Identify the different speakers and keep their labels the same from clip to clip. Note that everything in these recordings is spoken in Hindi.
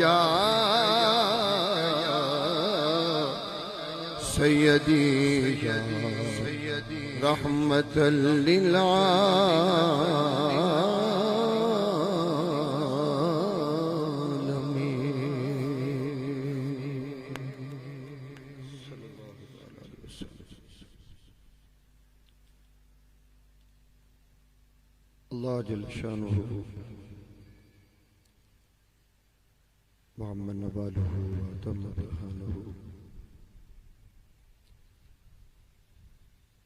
Speaker 1: या सय्यदी या रहमतल लिल अल्लाह जल शानुहु वअम्मा नवालुहु वअतम्मा बुरहानुहु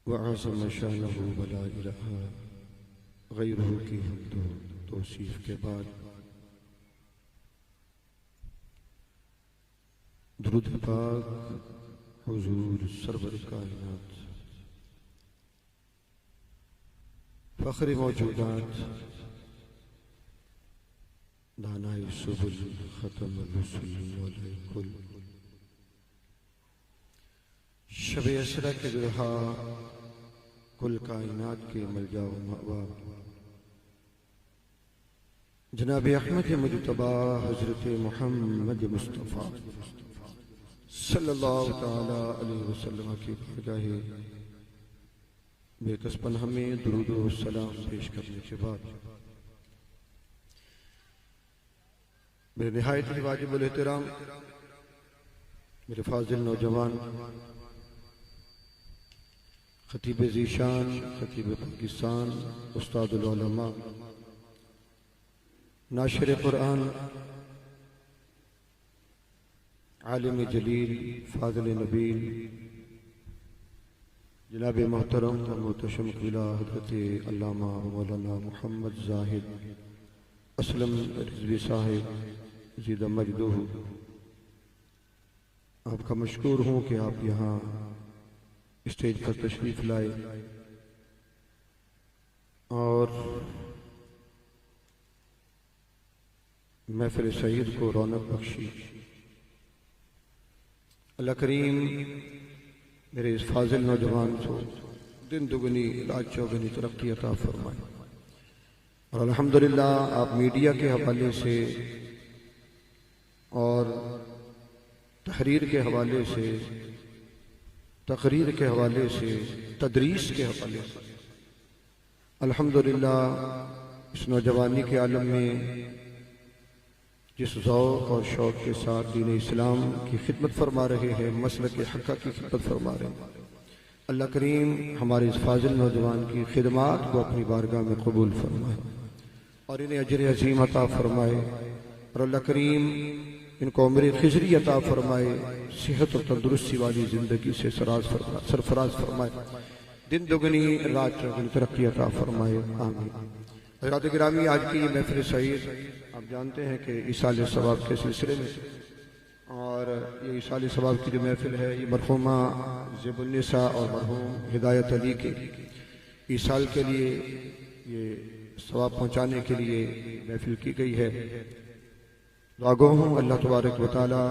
Speaker 1: वअज़्ज़म शानुहु वला इलाहा गैरुहु की हम्द व तौसीफ के बाद दुरूद पाक हुजूर सरवर कायनात फ़ख्र मौजूदात दानाए सुबुल ख़तमुर रुसूल मौलाए कुल शब असरा के दुल्हा कुल कायनात के मलजा व मअवा जनाब अहमद मुजतबा हज़रत मुहम्मद मुस्तफ़ा सल्लल्लाहु तआला अलैहि वसल्लम की बारगाह बेकसपन हमें दुरूद व सलाम पेश करने के बाद मेरे निहायत वाजिबुल एहतराम मेरे फाजिल नौजवान खतीब ज़ीशान खतीब पाकिस्तान उस्तादुल उलमा नाशिर कुरान आलिम जलील फाज़िल नबील जनाब मोहतरम और मोहतशम क़िबला हज़रत अल्लामा मौलाना मोहम्मद ज़ाहिद असलम रिज़वी साहिब ज़ीद मजदूह, आपका मशकूर हूँ कि आप यहाँ स्टेज पर तशरीफ़ लाए और महफ़िल सईद को रौनक बख्शी। अल्लाह करीम मेरे इस फाजिल नौजवान को दिन दुगनी रात चौगनी तरक्की अता फरमाए। और अल्हम्दुलिल्लाह आप मीडिया के हवाले से और तहरीर के हवाले से, तकरीर के हवाले से, तदरीस के हवाले से अल्हम्दुलिल्लाह इस नौजवानी के आलम में जिस ज़ौक़ और शौक़ के साथ दीन इस्लाम की खिदमत फरमा रहे हैं, मसलक के हक़ की खिदमत फरमा रहे हैं, अल्लाह करीम हमारे इस फाजिल नौजवान की खिदमात को अपनी बारगाह में कबूल फरमाए और इन्हें अजर अज़ीम अता फरमाए। और अल्लाह करीम इनको उम्र खिज़री अता फरमाए, सेहत और तंदुरुस्ती वाली ज़िंदगी से सरफराज फरमाए, दिन दुगनी रात चौगनी तरक्की अता फरमाए, आमीन। हज़रात गिरामी, आज की ये महफ़िल सईद आप जानते हैं कि इसाले सवाब के सिलसिले में, और ये इसाले सवाब की जो महफ़िल है ये मरहुमा ज़ेबुन्निसा और मरहूम हिदायत अली के इसाल के लिए, ये सवाब पहुँचाने के लिए महफ़िल की गई है। दुआगो हूँ अल्लाह तबारक व तआला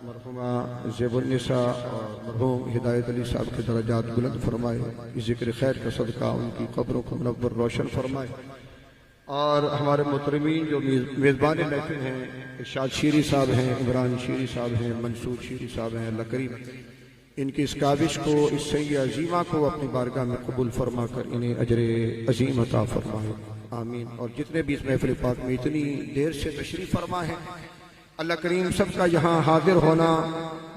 Speaker 1: मरहुमा ज़ेबुन्निसा और मरहूम हिदायत अली साहब के दरजात बुलंद फरमाए, इस ज़िक्र खैर का सदका उनकी कब्रों को मुनव्वर रोशन फरमाए। और हमारे मोहतरमीन जो मेज़बान महफिल हैं, इरशाद शीरी साहब हैं, इमरान शीरी साहब हैं, मंसूर शीरी साहब हैं, अल्लाह करीम इनकी इस काविश को, इस सही अजीमा को अपनी बारगाह में कबूल फरमा कर इन्हें अजर अजीम अता फरमाए, आमीन। और जितने भी इस महफिल पाक में इतनी देर से तशरीफ़ फरमा है, अल्लाह करीम सबका यहाँ हाजिर होना,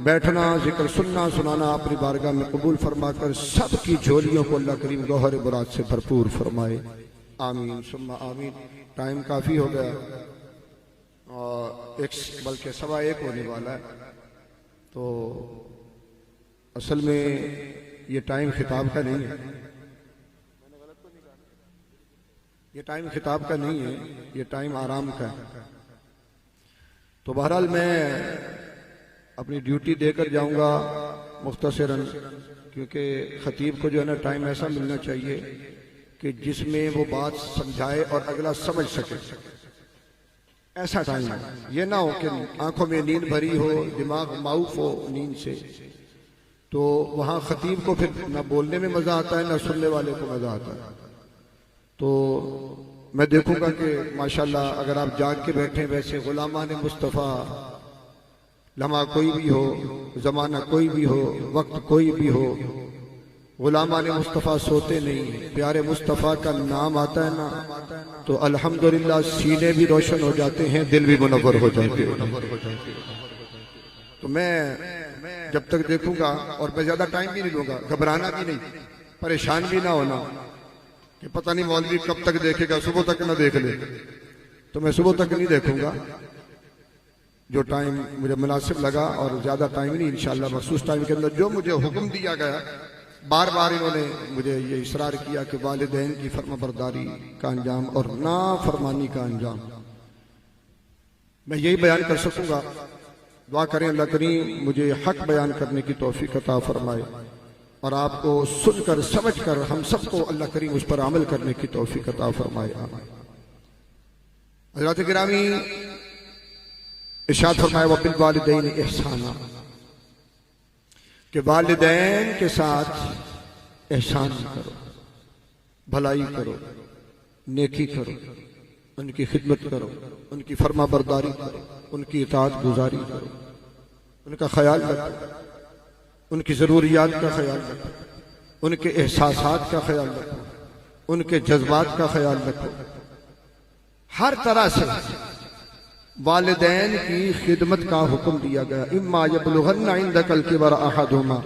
Speaker 1: बैठना, जिक्र सुनना सुनाना अपनी बारगाह में कबूल फरमा कर सबकी झोलियों को अल्लाह करीम गौहर बुरात से भरपूर फरमाए, आमीन सुम्मा आमीन। टाइम काफ़ी हो गया और बल्कि 1:15 होने वाला है, तो असल में ये टाइम खिताब का नहीं है, ये टाइम खिताब का नहीं है, ये टाइम आराम का है। तो बहरहाल मैं अपनी ड्यूटी देकर जाऊंगा मुख्तसरन, क्योंकि खतीब को जो है ना टाइम ऐसा मिलना चाहिए कि जिसमें वो बात समझाए और अगला समझ सके, ऐसा टाइम है। ये ना हो कि आंखों में नींद भरी हो, दिमाग माऊफ हो नींद से, तो वहाँ खतीब को फिर ना बोलने में मज़ा आता है ना सुनने वाले को मज़ा आता है। तो मैं देखूंगा कि माशाल्लाह अगर आप जाग के बैठे वैसे गुलामान मुस्तफ़ा, लम्हा कोई भी हो, जमाना कोई भी हो, वक्त कोई भी हो, गुलामान मुस्तफ़ा सोते नहीं। प्यारे मुस्तफ़ा का नाम आता है ना तो अल्हम्दुलिल्लाह सीने भी रोशन हो जाते हैं, दिल भी मुनव्वर हो जाते हैं। तो मैं जब तक देखूंगा, और मैं ज्यादा टाइम भी नहीं दूंगा, घबराना भी नहीं, परेशान भी ना होना कि पता नहीं मौलवी कब तक देखेगा, सुबह तक ना देख ले। तो मैं सुबह तक नहीं देखूंगा, जो टाइम मुझे मुनासिब लगा, और ज्यादा टाइम नहीं, इंशाअल्लाह मखसूस टाइम के अंदर जो मुझे हुक्म दिया गया। बार बार इन्होंने मुझे ये इसरार किया कि वालिदैन की फर्माबरदारी का अंजाम और ना फरमानी का अंजाम, मैं यही बयान कर सकूंगा। दुआ करें अल्लाह करीम मुझे हक बयान करने की तौफीक अता फरमाए, और आपको सुनकर समझकर हम सबको अल्लाह करीम उस पर अमल करने की तौफीक अता फरमाए। हज़रात गिरामी इरशाद फरमाया वबिल वालिदैन इहसाना, कि वालिदैन के साथ एहसान करो, भलाई करो, नेकी करो, उनकी खिदमत करो, उनकी फर्मा बरदारी करो, उनकी इताअत गुजारी करो, उनका ख्याल रखो, उनकी ज़रूरियात का ख्याल रखो, उनके एहसासात का ख्याल रखो, उनके जज्बात का ख्याल रखो। हर तरह से वालिदैन की खिदमत का हुक्म दिया गया। इम्मा यबलुगन्ना इंदकल किबर अहदुमा,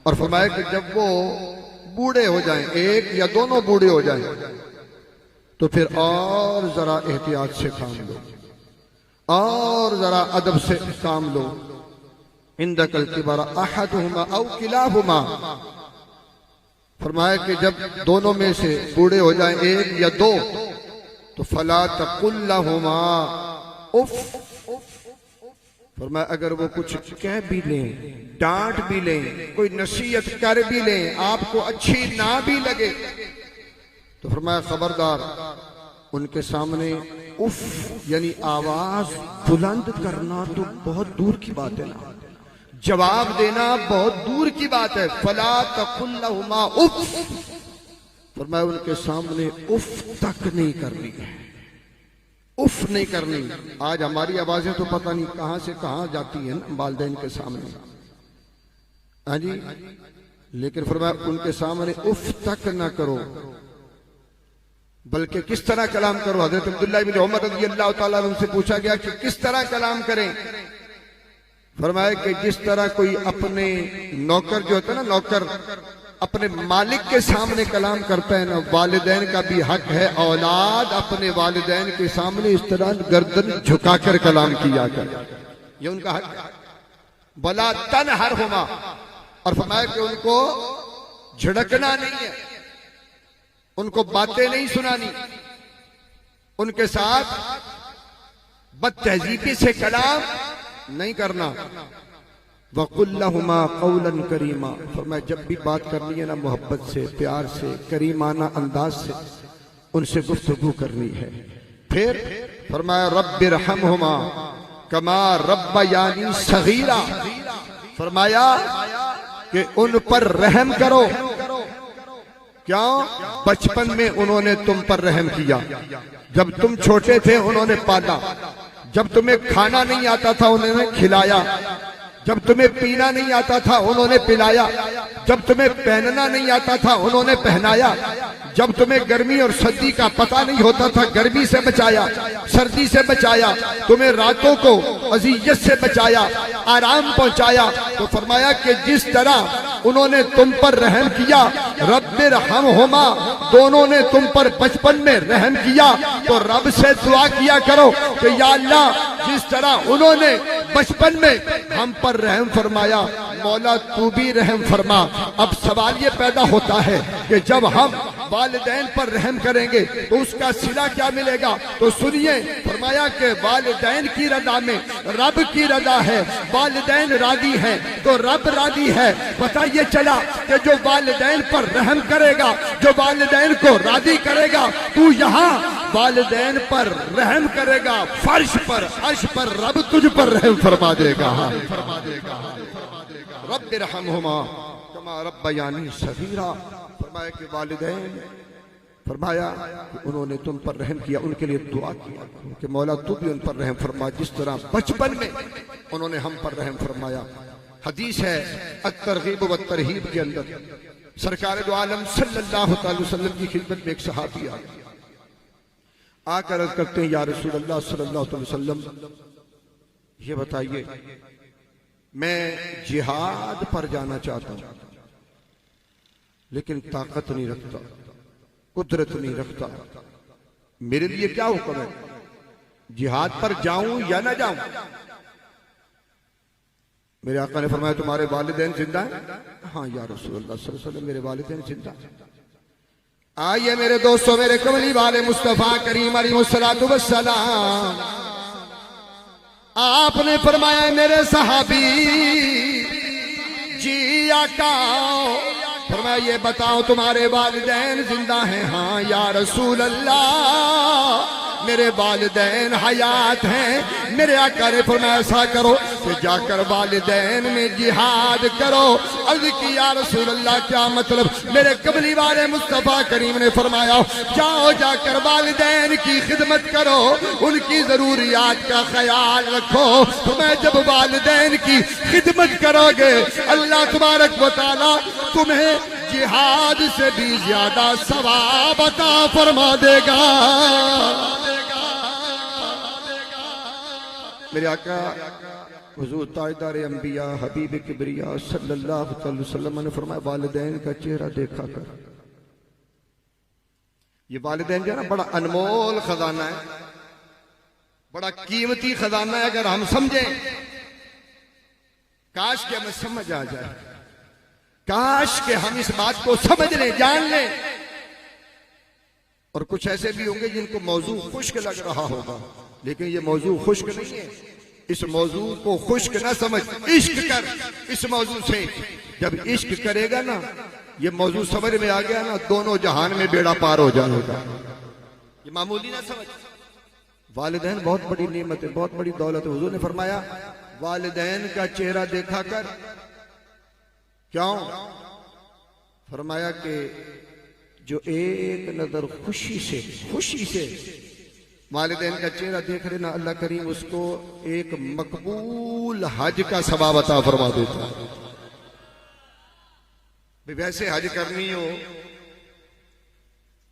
Speaker 1: और फरमाया कि जब वो बूढ़े हो जाएं, एक या दोनों बूढ़े हो जाएं, तो फिर और जरा एहतियात से काम लो, और जरा अदब से काम लो। इंदकल किबर अहदुमा औ किलाहुमा, फरमाया कि जब दोनों में से बूढ़े हो जाएं, एक या दो, तो फला तकुल लहुमा उफ, फरमाया अगर वो कुछ कह भी लें, डांट भी लें, कोई नसीहत कर भी लें, आपको अच्छी ना भी लगे, तो फरमाया खबरदार उनके सामने उफ यानी आवाज बुलंद करना तो बहुत दूर की बात है ना, जवाब देना बहुत दूर की बात है। फला तकुल लहुमा उफ, फरमाया उनके सामने उफ तक नहीं करनी है, उफ नहीं करनी। आज हमारी आवाजें तो पता नहीं कहां से कहां जाती हैं ना वालिदैन के सामने, हाँ जी, लेकिन फरमाया उनके सामने उफ तक ना करो, बल्कि किस तरह कलाम करो। हजरत अब्दुल्लाह इब्न उमर रज़ियल्लाहु ताला अन्हु से पूछा गया कि किस तरह कलाम करें, फरमाया कि जिस तरह कोई अपने नौकर जो होता है ना, नौकर अपने मालिक के सामने कलाम करता है ना, वालिदैन का भी हक है औलाद अपने वालिदैन के सामने इस तरह गर्दन झुकाकर कलाम किया कर, ये उनका हक है। बला तनहरहुमा, और फरमाया कि उनको झिड़कना नहीं है, उनको बातें नहीं सुनानी, उनके साथ बदतहजीबी से कलाम नहीं करना। वकुल्लहुमा कौलन करीमा, फरमाया जब भी बात करनी है ना, मोहब्बत से, प्यार से, करीमाना अंदाज से उनसे गुफ्तगू करनी है। फिर फरमाया रब्बिरहमहुमा कमा रब्बयानी सगीरा, फरमाया कि उन पर रहम करो, क्यों? बचपन में उन्होंने तुम पर रहम किया, जब तुम छोटे थे उन्होंने पाला, जब तुम्हें खाना नहीं आता था उन्होंने खिलाया, जब तुम्हें पीना नहीं आता था उन्होंने पिलाया, जब तुम्हें पहनना नहीं आता था उन्होंने पहनाया, जब तुम्हें गर्मी और सर्दी का पता नहीं होता था गर्मी से बचाया, सर्दी से बचाया, तुम्हें रातों को अज़ियत से बचाया, आराम पहुंचाया। तो फरमाया कि जिस तरह उन्होंने तुम पर रहम किया, रब्बिरहमहुमा, दोनों ने तुम पर बचपन में रहम किया, तो रब से दुआ किया करो कि या अल्लाह जिस तरह उन्होंने बचपन में हम पर रहम फरमाया, मौला तू भी रहम फरमा। अब सवाल ये पैदा होता है कि जब हम वालिदैन पर रहम करेंगे तो उसका सिला क्या मिलेगा? तो सुनिए, फरमाया कि वालिदैन की रज़ा में रब की रज़ा है, वालिदैन राजी है तो रब राजी है। पता ये चला कि जो वालिदैन पर रहम करेगा, जो वालिदैन को राजी करेगा, तू यहाँ वालिदैन पर रहम करेगा, फर्श पर, अर्श पर रब तुझ पर रहम फरमा देगा। रब्बिरहमहुमा कमा रब्बयानी सगीरा, फरमाया कि वालिदैन फरमाया कि उन्होंने तुम पर रहम किया, उनके लिए दुआ किया कि मौला तू भी उन पर रहम फरमा जिस तरह बचपन में उन्होंने हम पर रहम फरमाया। हदीस है अत-तरगीब व तरहीब के अंदर सरकार दो आलम सल्लल्लाहु अलैहि वसल्लम की खिदमत में एक सहाबी आकर अर्ज करते हैं, या रसूल अल्लाह सल्लल्लाहु अलैहि वसल्लम, ये बताइए मैं जिहाद पर जाना चाहता हूं लेकिन ताकत नहीं रखता, कुदरत नहीं रखता, मेरे लिए क्या हुक्म है, जिहाद पर जाऊं या ना जाऊं? मेरे आका ने फरमाया तुम्हारे वालिदैन जिंदा हैं? हाँ या रसूल अल्लाह सल्लल्लाहु अलैहि वसल्लम, मेरे वालिदैन जिंदा हैं। आइए मेरे दोस्तों, मेरे कमली वाले मुस्तफा करीम अलैहिस्सलातु वस्सलाम, आपने फरमाया मेरे सहाबी जी आका, फरमाया ये बताओ तुम्हारे वालिदैन जिंदा हैं? हाँ या रसूल अल्लाह, मेरे वालिदैन हयात हैं। मेरे आका ने फरमाया ऐसा करो कि जाकर वालिदैन में जिहाद करो। अर्ज़ की या रसूल अल्लाह क्या मतलब? मेरे कमली वाले मुस्तफा करीम ने फरमाया जाओ जाकर वालिदैन की खिदमत करो, उनकी जरूरियात का ख्याल रखो। तुम्हें जब वालिदैन की खिदमत करोगे अल्लाह तबारक व तआला तुम्हें जिहाद से भी ज्यादा सवाब अता फरमा देगा। मेरे आका हुजूर ताजदार अंबिया हबीब किबरिया सल्लल्लाहु अलैहि वसल्लम ने फरमाया वालिदैन का चेहरा देखा कर। ये वालिदैन जो है ना बड़ा अनमोल खजाना है, बड़ा कीमती खजाना है। अगर हम समझें, काश के हमें समझ आ जाए, काश के हम इस बात को समझ लें, जान लें। और कुछ ऐसे भी होंगे जिनको मौजू खुश्क लग रहा होगा, लेकिन ये मौजू खुश्क नहीं है। इस मौजू को खुश्क ना समझ, इश्क कर इस मौजू से। जब इश्क करेगा ना, ये मौजू समझ में आ गया ना, दोनों जहान में बेड़ा पार हो जाएगा। ये मामूली ना समझ। वालिदैन बहुत बड़ी नेमत है, बहुत बड़ी दौलत है। हुजूर ने फरमाया वालिदैन का चेहरा देखा कर। क्यों? फरमाया कि जो एक नजर खुशी से वालिदैन का चेहरा देख रहे ना, अल्लाह करीम उसको एक मकबूल हज का सवाब अता फरमा देता है। वैसे हज करनी हो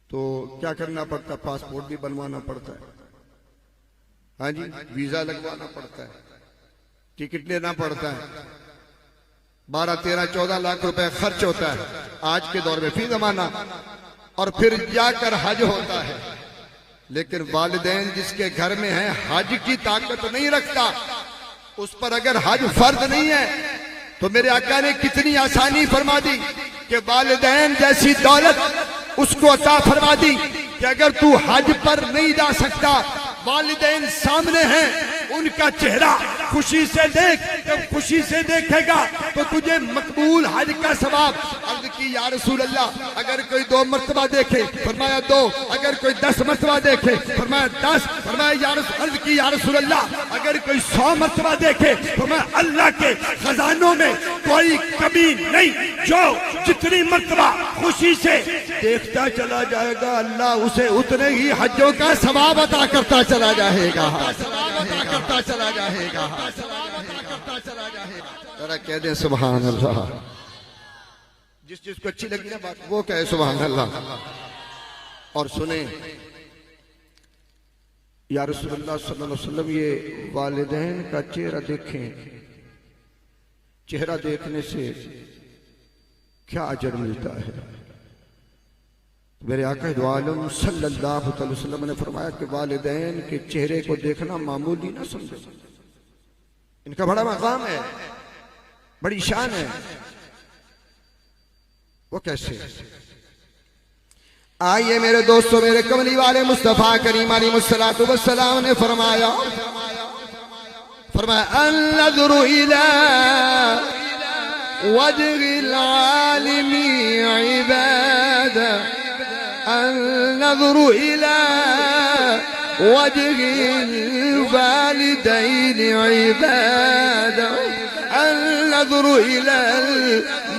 Speaker 1: तो क्या करना पड़ता? पासपोर्ट भी बनवाना पड़ता है, हाँ जी, वीजा लगवाना पड़ता है, टिकट लेना पड़ता है, 12, 13, 14 लाख रुपए खर्च होता है आज के दौर में, फी जमाना, और फिर जाकर हज होता है। लेकिन वालिदैन जिसके घर में है हज की ताकत नहीं रखता, उस पर अगर हज फर्ज नहीं है तो मेरे आका ने कितनी आसानी फरमा दी कि वालिदैन जैसी दौलत उसको अता फरमा दी कि अगर तू हज पर नहीं जा सकता, वालिदैन सामने हैं, उनका चेहरा खुशी से देख। जब खुशी से देखेगा तो तुझे मकबूल हज का सवाब। अर्ज की या रसूल अल्लाह, अगर कोई 2 मरतबा देखे फरमाया 2, अगर कोई 10 मरतबा देखे फरमाया 10। फरमाया अर्ज की या रसूल अल्लाह, अगर कोई 100 मरतबा देखे फरमाया अल्लाह के खजानों में कोई कमी नहीं। जो जितनी मरतबा खुशी से देखता चला जाएगा, अल्लाह उसे उतने ही हजों का सवाब अता करता चला जाएगा, करता चला जाएगा, करता चला जाएगा। जरा कह दे सुभान अल्लाह। जिस चीज को अच्छी लगी ना बात, वो कहे सुभान अल्लाह। और सुने या रसूलुल्लाह सल्लल्लाहु अलैहि वसल्लम, ये वालिदैन का चेहरा देखें, चेहरा देखने से क्या अजर मिलता है। मेरे आका दो आलम सल्लल्लाहु अलैहि वसल्लम ने फरमाया कि वालिदैन के चेहरे को देखना मामूली ना समझो, इनका बड़ा मकाम है, बड़ी शान है। वो कैसे? आइए मेरे दोस्तों, मेरे कमली वाले मुस्तफा करीम अलैहिस्सलातु वस्सलाम ने फरमाया अन-नज़्रु इला वजहिल आलिमी इबादा, अन-नज़्रु इला वजहिल वालिदैन इबादा, अन-नज़्रु इला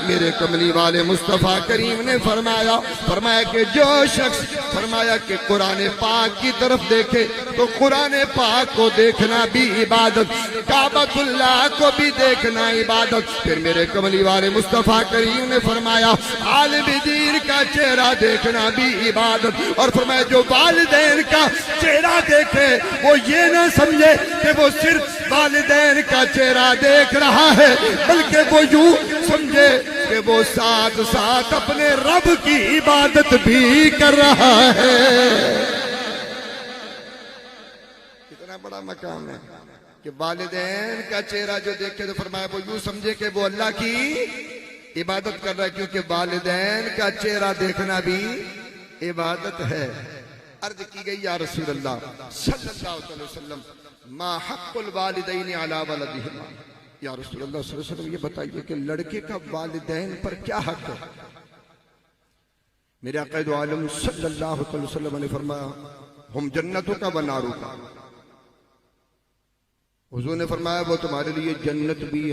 Speaker 1: मेरे कमली वाले मुस्तफ़ा करीम ने फरमाया कि जो शख्स फरमाया कि कुरान पाक की तरफ देखे तो कुरान पाक को देखना भी इबादत, काबतुल्लाह को भी देखना इबादत। फिर मेरे कमली वाले मुस्तफ़ा करीम ने फरमाया आलिम दीन का चेहरा देखना भी इबादत। और फरमाया जो वालिदैन का चेहरा देखे वो ये ना समझे कि वो सिर्फ वालिदैन का चेहरा देख रहा है, बल्कि वो यूं समझे कि वो साथ साथ अपने रब की इबादत भी कर रहा है। कितना बड़ा मकाम है कि वालिदैन का चेहरा जो देखे तो फरमाया वो यूं समझे कि वो अल्लाह की इबादत कर रहा है, क्योंकि वालिदैन का चेहरा देखना भी इबादत है। अर्ज की गई या रसूल अल्लाह सल्लल्लाहु अलैहि वसल्लम मा हक़्क़ुल वालिदैन अला वलदिहिमा, या रसूल अल्लाह सल्लल्लाहु अलैहि वसल्लम ये बताइए कि लड़के का वालिदैन पर क्या हक है। मेरे आक़ा दो आलम सल्लल्लाहु अलैहि वसल्लम ने फरमाया हम जन्नतों का व नारों का। हुजूर ने फरमाया वो तुम्हारे लिए जन्नत भी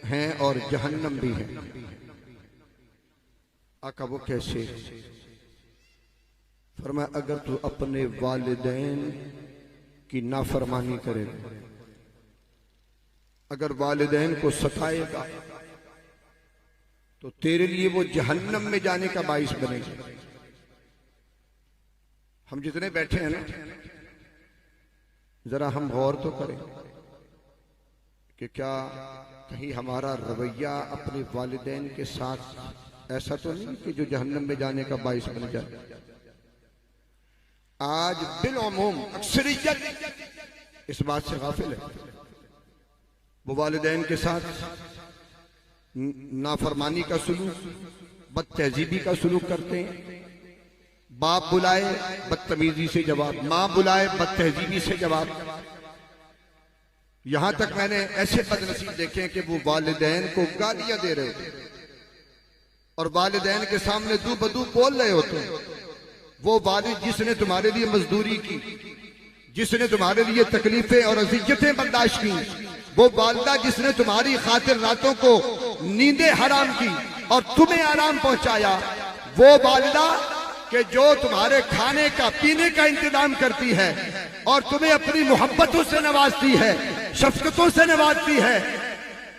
Speaker 1: हैं और जहन्नम भी है। आका वो कैसे? फरमाया अगर तू अपने वालिदैन की नाफरमानी करे, अगर वालिदैन को सताएगा तो तेरे लिए वो जहन्नम में जाने का बाइस बनेगा। हम जितने बैठे हैं ना, जरा हम गौर तो करें कि क्या कहीं हमारा रवैया अपने वालिदैन के साथ ऐसा तो नहीं कि जो जहन्नम में जाने का बाइस बन जाए। आज बिलउमूम अक्सरियत इस बात से गाफिल है। वो वालिदैन के साथ नाफरमानी का सुलूक, बदतहजीबी का सुलूक करते हैं। बाप बुलाए बदतमीजी से जवाब, माँ बुलाए बदतहजीबी से जवाब। यहां तक मैंने ऐसे बदनसीब देखे कि वो वालिदैन को गालियां दे रहे होते और वालिदैन के सामने दू बदू बोल रहे होते हैं। वो वालिद जिसने तुम्हारे लिए मजदूरी की, जिसने तुम्हारे लिए तकलीफें और अज़ियतें बर्दाश्त की, वो वालिदा जिसने तुम्हारी खातिर रातों को नींदें हराम की और तुम्हें आराम पहुंचाया, वो वालिदा कि जो तुम्हारे खाने का पीने का इंतजाम करती है और तुम्हें अपनी मोहब्बतों से नवाजती है, शफ़क़तों से नवाजती है,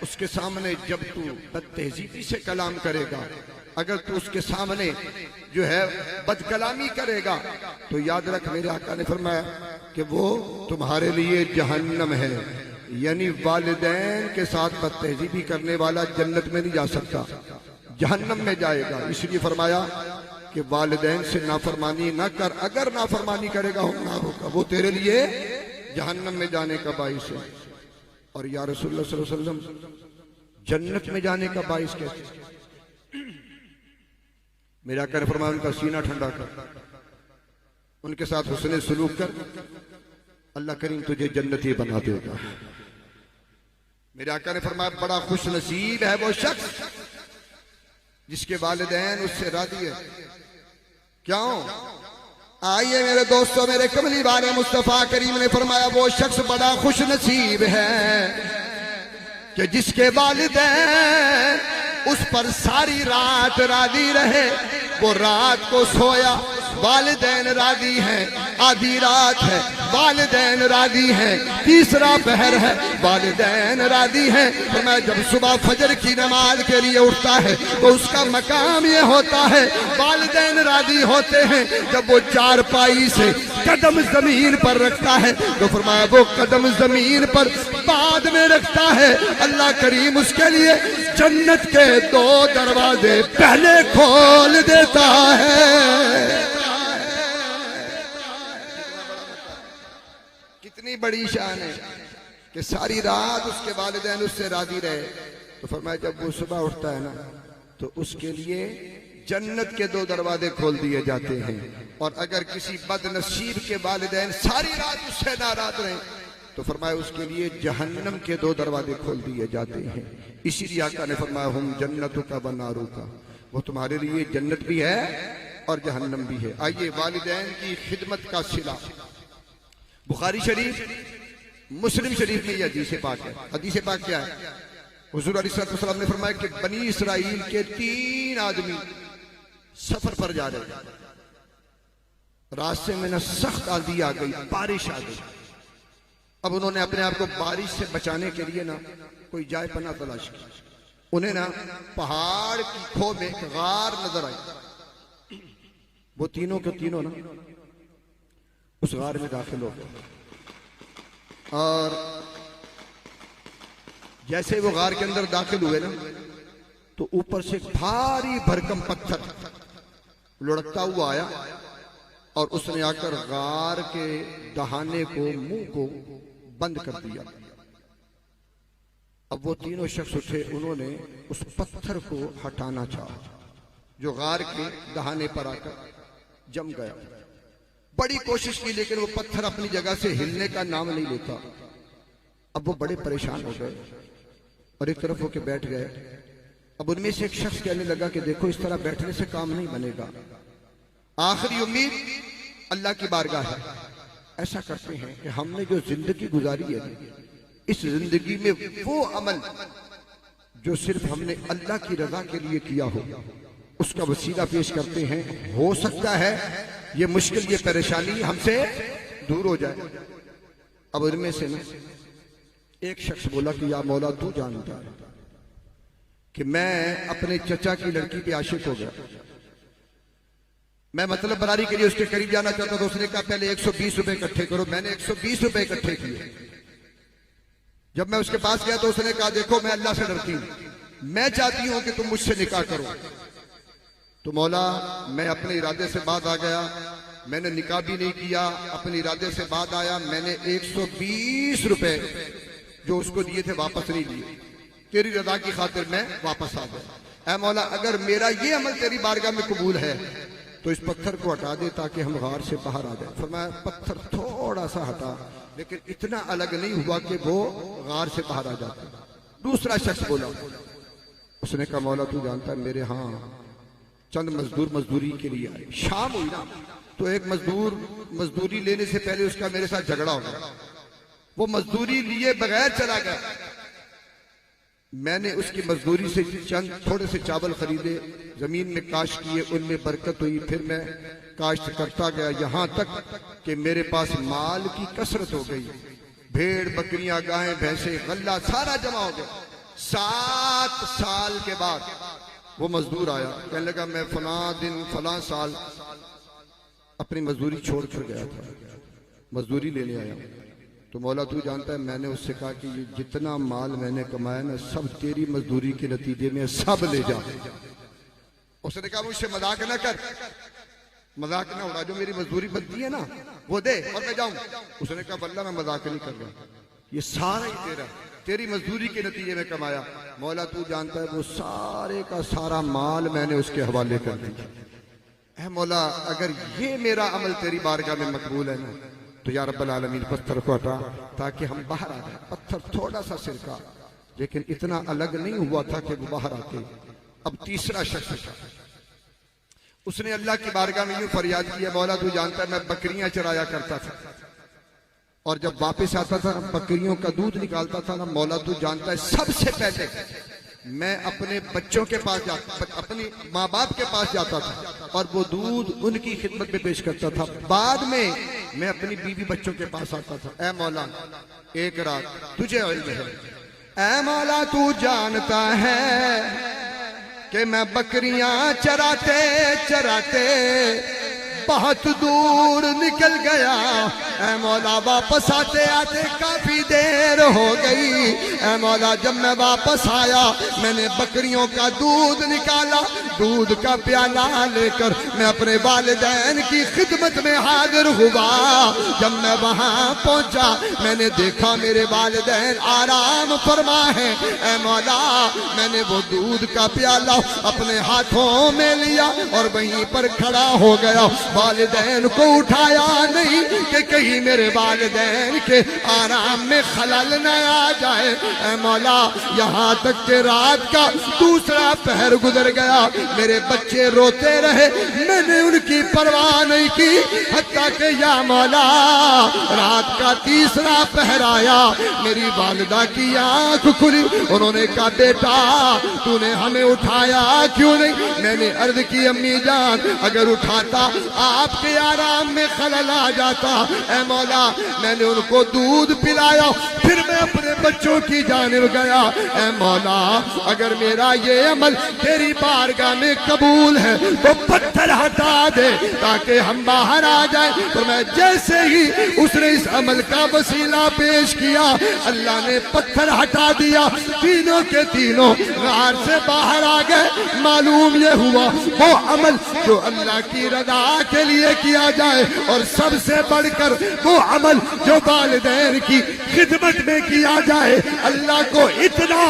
Speaker 1: उसके सामने जब तू बदतहजीबी से कलाम करेगा, अगर तू उसके सामने जो है बदकलामी करेगा तो याद रख मेरे आका ने फरमाया कि वो तुम्हारे लिए जहन्नम है। यानी वालिदैन के साथ बदतहजीबी करने वाला जन्नत में नहीं जा सकता, जहन्नम में जाएगा। इसलिए फरमाया कि वालिदैन से नाफरमानी ना कर, अगर नाफरमानी करेगा वो तेरे लिए जहन्नम में जाने का बाइस है। और या रसूलुल्लाह सल्लल्लाहु अलैहि वसल्लम जन्नत में जाने का बाइस कैसे? मेरा आका ने फरमाया उनका सीना ठंडा कर, उनके साथ हुस्ने सुलूक कर, अल्लाह करीम तुझे जन्नती बना देगा। मेरे आका ने फरमाया बड़ा खुश नसीब है वो शख्स जिसके वालिदैन उससे राजी है। क्यों? आइए मेरे दोस्तों, मेरे कमली वाले मुस्तफा करीम ने फरमाया वो शख्स बड़ा खुश नसीब है कि जिसके वालिदैन उस पर सारी रात राजी रहे। वो रात को सोया, वालिदैन राजी हैं, आधी रात है वालिदैन राजी हैं, तीसरा पहर है वालिदैन राजी हैं। तो मैं जब सुबह फजर की नमाज के लिए उठता है तो उसका मकाम ये होता है वालिदैन राजी होते हैं। जब वो चारपाई से कदम जमीन पर रखता है तो फरमाया वो कदम जमीन पर बाद में रखता है, अल्लाह करीम उसके लिए जन्नत के 2 दरवाजे पहले खोल देता है। कितनी बड़ी शान है कि सारी रात उसके वालिदैन उससे राजी रहे। तो फरमाया जब वो सुबह उठता है ना तो उसके लिए जन्नत के 2 दरवाजे खोल दिए जाते हैं। और अगर किसी बदनसीब के वालिदैन सारी रात उससे नाराज रहे तो फरमाया उसके लिए जहन्नम के 2 दरवाजे खोल दिए जाते हैं। इसीलिए आका ने फरमाया हम जन्नतों का व नारों का, वो तुम्हारे लिए जन्नत भी है और जहन्नम भी है। आइए वालिदैन की खिदमत का सिला, बुखारी शरीफ, मुस्लिम शरीफ में यह हदीस पाक है। हदीस पाक क्या है? हुजूर अलैहिस्सलाम ने फरमाया कि बनी इसराइल के 3 आदमी सफर पर जा रहे हैं, रास्ते में ना सख्त आंधी आ गई, बारिश आ गई। अब उन्होंने अपने आप को बारिश से बचाने के लिए ना कोई जाए पना तलाश की। उन्हें ना पहाड़ की खो में एक गार नजर आई। वो तीनों के तीनों ना उस गार में दाखिल हो गए और जैसे वो गार के अंदर दाखिल हुए ना तो ऊपर से एक भारी भरकम पत्थर लुढ़कता हुआ आया और उसने आकर गार के दहाने को, मुंह को बंद कर दिया। अब वो तीनों शख्स उठे, उन्होंने उस पत्थर को हटाना चाहा जो गार के दहाने पर आकर जम गया। बड़ी कोशिश की लेकिन वो पत्थर अपनी जगह से हिलने का नाम नहीं लेता। अब वो बड़े परेशान हो गए और एक तरफ होके बैठ गए। अब उनमें से एक शख्स कहने लगा कि देखो, इस तरह बैठने से काम नहीं बनेगा, आखिरी उम्मीद अल्लाह की बारगाह है। ऐसा करते हैं कि हमने जो जिंदगी गुजारी है, इस जिंदगी में वो अमल जो सिर्फ हमने अल्लाह की रजा के लिए किया हो, उसका वसीला पेश करते हैं। हो सकता है ये मुश्किल, ये परेशानी हमसे दूर हो जाए। अब उनमें से ना एक शख्स बोला कि या मौला, तू जानता है कि मैं अपने चचा की लड़की पे आशिक हो गया, मैं मतलब बरारी के लिए उसके करीब जाना चाहता था। उसने कहा पहले 120 रुपए इकट्ठे करो। मैंने 120 रुपए इकट्ठे किए। जब मैं उसके पास गया तो उसने कहा देखो, मैं अल्लाह से डरती हूं, मैं चाहती हूं कि तुम मुझसे निकाह करो। तो मौला, मैं अपने इरादे से बाद आ गया, मैंने निकाह भी नहीं किया, अपने इरादे से बाद आया। मैंने 120 रुपए जो उसको दिए थे वापस नहीं लिए, तेरी रजा की खातिर मैं वापस आ गया। ऐ मौला, अगर मेरा ये अमल तेरी बारगाह में कबूल है तो इस पत्थर को हटा दे ताकि हम गार से बाहर आ जाए। फरमाया पत्थर थोड़ा सा हटा, लेकिन इतना अलग नहीं हुआ कि वो गार से बाहर आ जाता। दूसरा शख्स बोला, उसने कहा मौला, तू जानता है मेरे यहाँ चंद मजदूर मजदूरी के लिए आए। शाम हुई ना तो एक मजदूर मजदूरी लेने से पहले उसका मेरे साथ झगड़ा हो गया। वो मजदूरी लिए बगैर चला गया। मैंने उसकी मजदूरी से चंद थोड़े से चावल खरीदे, जमीन में काश्त किए, उनमें बरकत हुई। फिर मैं काश्त करता गया, यहां तक कि मेरे पास माल की कसरत हो गई। भेड़, बकरियां, गायें, भैंसे, गल्ला सारा जमा हो गया। 7 साल के बाद वो मजदूर आया, कहने लगा मैं फला दिन फला साल अपनी मजदूरी छोड़ कर गया था, मजदूरी लेने आया। तो मौला, तू जानता है, मैंने उससे कहा कि ये जितना माल मैंने कमाया ना, सब तेरी मजदूरी के नतीजे में सब ले जा। उसने कहा मुझसे मजाक ना कर, मजाक ना उड़ा, जो मेरी मजदूरी बनती है ना वो दे और मैं जाऊं। उसने कहा वल्लाह मैं मजाक नहीं कर रहा, ये सारा ही तेरा, तेरी मजदूरी के नतीजे में कमाया। मौला, तू जानता है वो सारे का सारा माल मैंने उसके हवाले कर दिया। ऐ मौला, अगर ये मेरा अमल तेरी बारगाह में मकबूल है ना, तो या रब्बल आलमीन पत्थर को हटा ताकि हम बाहर आ जाए। पत्थर थोड़ा सा सिरका, लेकिन इतना अलग नहीं हुआ था कि वो बाहर आते। अब तीसरा शख्स था, उसने अल्लाह की बारगाह में यूं फरियाद किया, मौला तू जानता है मैं बकरियां चराया करता था और जब वापस आता था बकरियों का दूध निकालता था ना, मौला तू जानता है सबसे पहले मैं अपने बच्चों के पास जाता, अपनी माँ बाप के पास जाता था और वो दूध उनकी खिदमत में पेश करता था। बाद में मैं अपनी बीवी बच्चों के पास आता था। ऐ मौला, एक रात तुझे इल्म है, ऐ मौला तू जानता है कि मैं बकरियां चराते चराते बहुत दूर निकल गया। ऐ मौला वापस आते आते काफी देर हो गई। ऐ मौला जब मैं वापस आया मैंने बकरियों का दूध निकाला, दूध का प्याला लेकर मैं अपने वालिदैन की खिदमत में हाजिर हुआ। जब मैं वहां पहुंचा मैंने देखा मेरे वालिदैन आराम फरमा है। ऐ मौला मैंने वो दूध का प्याला अपने हाथों में लिया और वहीं पर खड़ा हो गया। वालिदैन को उठाया नहीं कि कहीं मेरे वालिदैन के आराम में खलल न आ जाए। ऐ मौला, यहाँ तक के रात का दूसरा पहर गुजर गया, मेरे बच्चे रोते रहे, मैंने उनकी परवाह नहीं की। हत्ता के या मौला रात का तीसरा पहर आया, मेरी वालिदा की आंख खुली, उन्होंने कहा बेटा तूने हमें उठाया क्यों नहीं? मैंने अर्ज की अम्मी जान अगर उठाता आपके आराम में खलल आ जाता। ऐ मौला, मैंने उनको दूध पिलाया, फिर मैं अपने बच्चों की जानिब गया। ऐ मौला, अगर मेरा ये अमल तेरी बारगाह में कबूल है तो पत्थर हटा दे ताकि हम बाहर आ जाए। तो मैं जैसे ही उसने इस अमल का वसीला पेश किया, अल्लाह ने पत्थर हटा दिया, तीनों के तीनों गार से बाहर आ गए। मालूम ये हुआ वो अमल जो अल्लाह की रजा के लिए किया जाए, और सबसे बढ़कर वो अमल जो वालिदैन की खिदमत में किया जाए, अल्लाह को इतना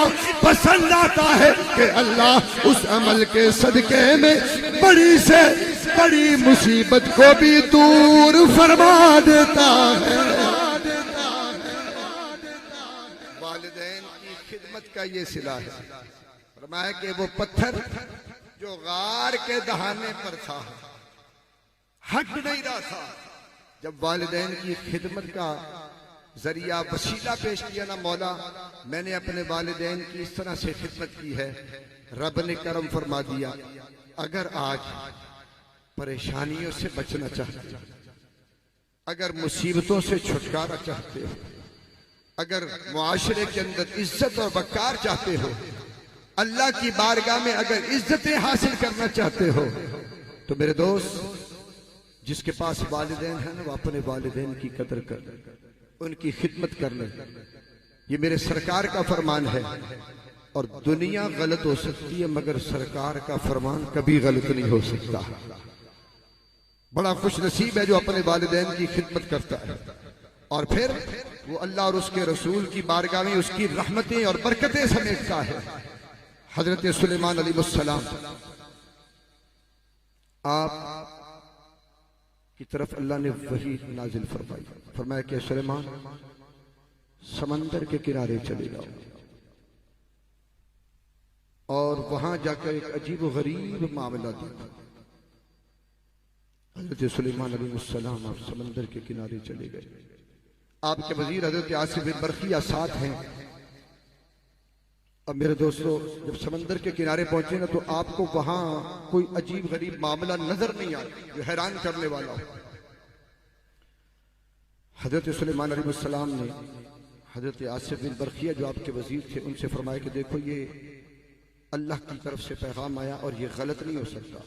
Speaker 1: पसंद आता है कि अल्लाह उस अमल के सदके में बड़ी से बड़ी मुसीबत को भी दूर फरमा देता है। वालिदैन की खिदमत का ये सिला है। फरमाया कि वो पत्थर जो गार के दहाने पर था हट नहीं रहा था, जब वालिदैन की खिदमत का जरिया वसीला पेश किया ना मौला, मैंने अपने वालिदैन की इस तरह से खिदमत की है, रब ने करम फरमा दिया। अगर आज परेशानियों से बचना चाहते हो, अगर मुसीबतों से छुटकारा चाहते हो, अगर मुआशरे के अंदर इज्जत और वकार चाहते हो, अल्लाह की बारगाह में अगर इज्जतें हासिल करना चाहते हो, तो मेरे दोस्त जिसके पास वालिदैन है ना, वो अपने वालिदैन की कदर कर, उनकी खिदमत कर ले। ये मेरे सरकार का फरमान है। और दुनिया गलत हो सकती है मगर सरकार का फरमान कभी गलत नहीं हो सकता। बड़ा खुश नसीब है जो अपने वालिदैन की खिदमत करता है और फिर वो अल्लाह और उसके रसूल की बारगाह में उसकी रहमतें और बरकतें समेटता है। हजरत सुलेमान अलैहिस्सलाम आप की तरफ अल्लाह ने वही नाजिल फरमाई, फरमाया कि सुलेमान समंदर के किनारे चले जाओ और वहां जाकर एक अजीब व गरीब मामला देखो। हजरत सुलेमान अलैहिस्सलाम आप समंदर के किनारे चले गए। आपके वजीर हजरत आसिफ बिन बरखिया साथ हैं। अब मेरे दोस्तों जब समंदर के किनारे पहुंचे ना तो आपको वहां कोई अजीब गरीब मामला नजर नहीं आया जो हैरान करने वाला हो। हजरत सुलेमान अलैहिस्सलाम ने हजरत आसिफ बिन बरखिया जो आपके वजीर थे उनसे फरमाया कि देखो ये अल्लाह की तरफ से पैगाम आया और ये गलत नहीं हो सकता।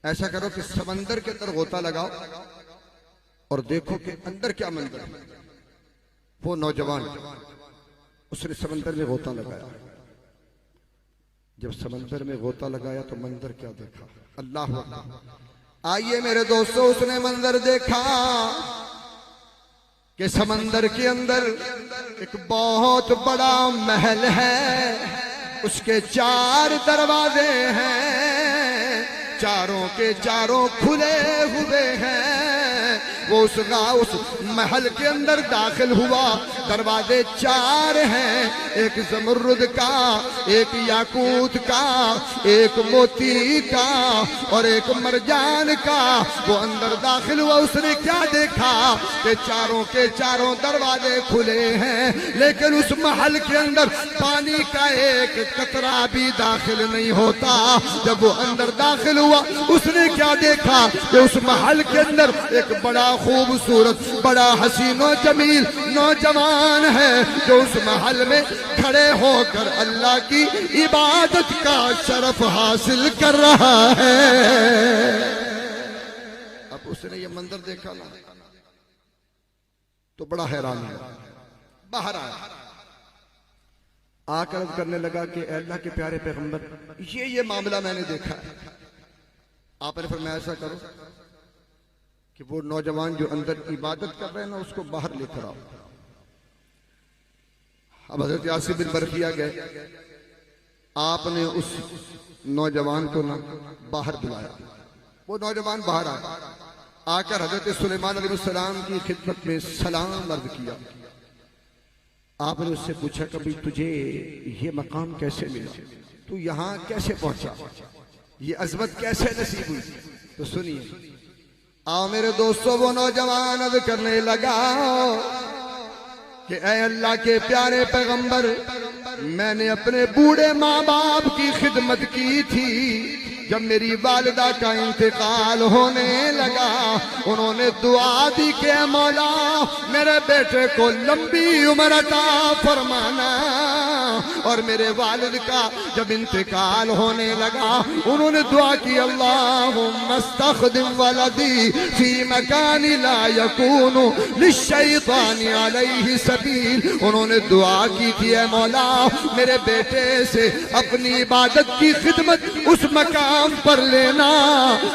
Speaker 1: ऐसा करो कि समंदर के अंदर गोता लगाओ और देखो कि अंदर क्या मंजर है। वो नौजवान उसने समंदर में गोता लगाया। जब समंदर में गोता लगाया तो मंजर क्या देखा, अल्लाह अकबर। आइए मेरे दोस्तों, उसने मंजर देखा कि समंदर के अंदर एक बहुत बड़ा महल है, उसके 4 दरवाजे हैं, चारों के चारों खुले हुए हैं। वो उस महल के अंदर दाखिल हुआ, दरवाजे 4 हैं, एक ज़मरुद का, एक याकूत का, एक मोती का और एक मरजान का। वो अंदर दाखिल हुआ, उसने क्या देखा कि चारों के चारों दरवाजे खुले हैं, लेकिन उस महल के अंदर पानी का एक कतरा भी दाखिल नहीं होता। जब वो अंदर दाखिल हुआ उसने क्या देखा कि उस महल के अंदर एक बड़ा खूबसूरत, बड़ा हसीन और जमील नौजवान है जो उस महल में खड़े होकर अल्लाह की इबादत का शरफ हासिल कर रहा है। अब उसने ये मंजर देखा ना तो बड़ा हैरान हुआ। बाहर आया, आकर करने लगा कि अल्लाह के प्यारे पैगंबर ये मामला मैंने देखा है। आपने फरमाया ऐसा करो कि वो नौजवान जो अंदर इबादत कर रहे हैं ना उसको बाहर लेकर आओ। अब हजरत आसिफ बिन बरखिया गए, आपने उस नौजवान को ना बाहर बुलाया। वो नौजवान बाहर आया, आकर हजरत सुलेमान अलैहिस्सलाम की खिदमत में सलाम अर्ज किया। आपने उससे पूछा कभी तुझे ये मकाम कैसे मिला, तू यहाँ कैसे पहुंचा, ये अजमत कैसे नसीब हुई? तो सुनिए, आओ मेरे दोस्तों, वो नौजवान अर्ज करने लगा कि ऐ अल्लाह के प्यारे पैगंबर, मैंने अपने बूढ़े माँ बाप की खिदमत की थी। जब मेरी वालिदा का इंतकाल होने लगा, उन्होंने दुआ दी कि मौला मेरे बेटे को लंबी उम्र अता फरमाना। और मेरे वालिद का जब इंतकाल होने लगा, उन्होंने दुआ की अल्लाहुम्मा अस्तखदिम वलदी फी मकान ला यकूनु लिश्शैतानी अलैहि सबील। उन्होंने दुआ की थी, ऐ मौला मेरे बेटे से अपनी इबादत की खिदमत उस मकान पर लेना